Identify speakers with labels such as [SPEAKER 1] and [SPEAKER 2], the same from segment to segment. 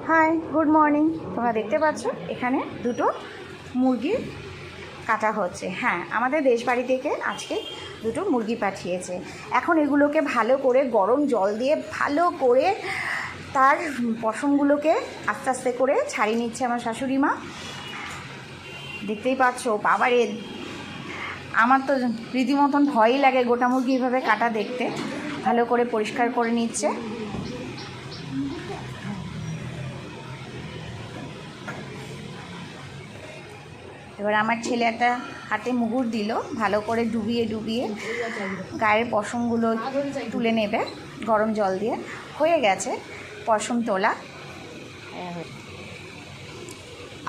[SPEAKER 1] High, good morning. তোমরা দেখতে পাচ্ছ এখানে দুটো মুরগি কাটা হচ্ছে। হ্যাঁ, আমাদের দেশবাড়ি থেকে আজকে দুটো মুরগি পাঠিয়েছে। এখন এগুলোকে ভালো করে গরম জল দিয়ে ভালো করে তার পশমগুলোকে আস্তে আস্তে করে ছাড়িয়ে নিচ্ছে আমার শাশুড়ি মা। দেখতেই পাচ্ছ, বাবারে আমার তো রীতিমতন ভয়ই লাগে গোটা মুরগি এভাবে কাটা দেখতে। ভালো করে পরিষ্কার করে নিচ্ছে। এবার আমার ছেলে একটা হাতে মুগুর দিল, ভালো করে ডুবিয়ে গায়ের পশমগুলো তুলে নেবে গরম জল দিয়ে। হয়ে গেছে পশম তোলা,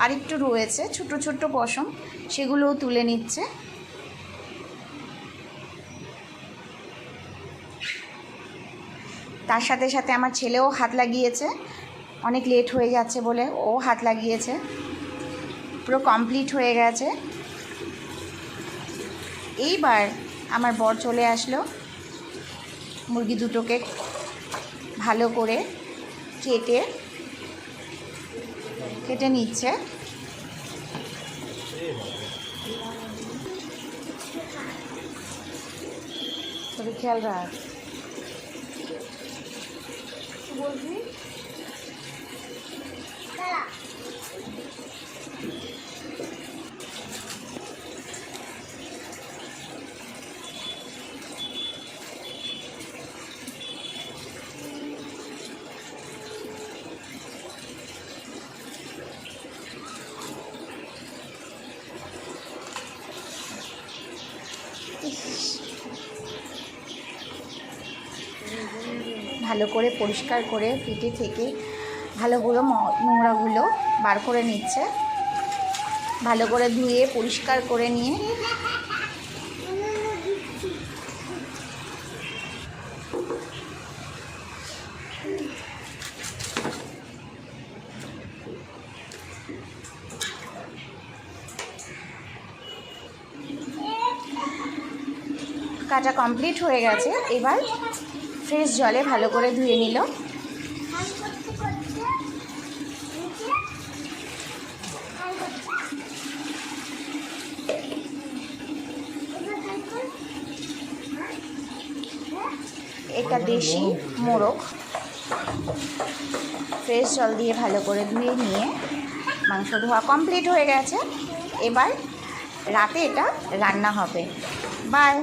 [SPEAKER 1] আর একটু রয়েছে ছোট ছোট পশম, সেগুলোও তুলে নিচ্ছে। তার সাথে সাথে আমার ছেলেও হাত লাগিয়েছে, অনেক লেট হয়ে যাচ্ছে বলে ও হাত লাগিয়েছে। পুরো কমপ্লিট হয়ে গেছে। এইবার আমার বর চলে আসলো, মুরগি দুটোকে ভালো করে কেটে নিচ্ছে। তবে খেয়াল রাখ, বলবি ভালো করে পরিষ্কার করে পেটে থেকে ভালোগুলো নোংরাগুলো বার করে নিচ্ছে। ভালো করে ধুয়ে পরিষ্কার করে নিয়ে কাটা কমপ্লিট হয়ে গেছে। এবার ফ্রেশ জলে ভালো করে ধুয়ে নিল। এটা দেশি মোরগ, ফ্রেশ জল দিয়ে ভালো করে ধুয়ে নিয়ে মাংস ধোয়া কমপ্লিট হয়ে গেছে। এবার রাতে এটা রান্না হবে। বাই।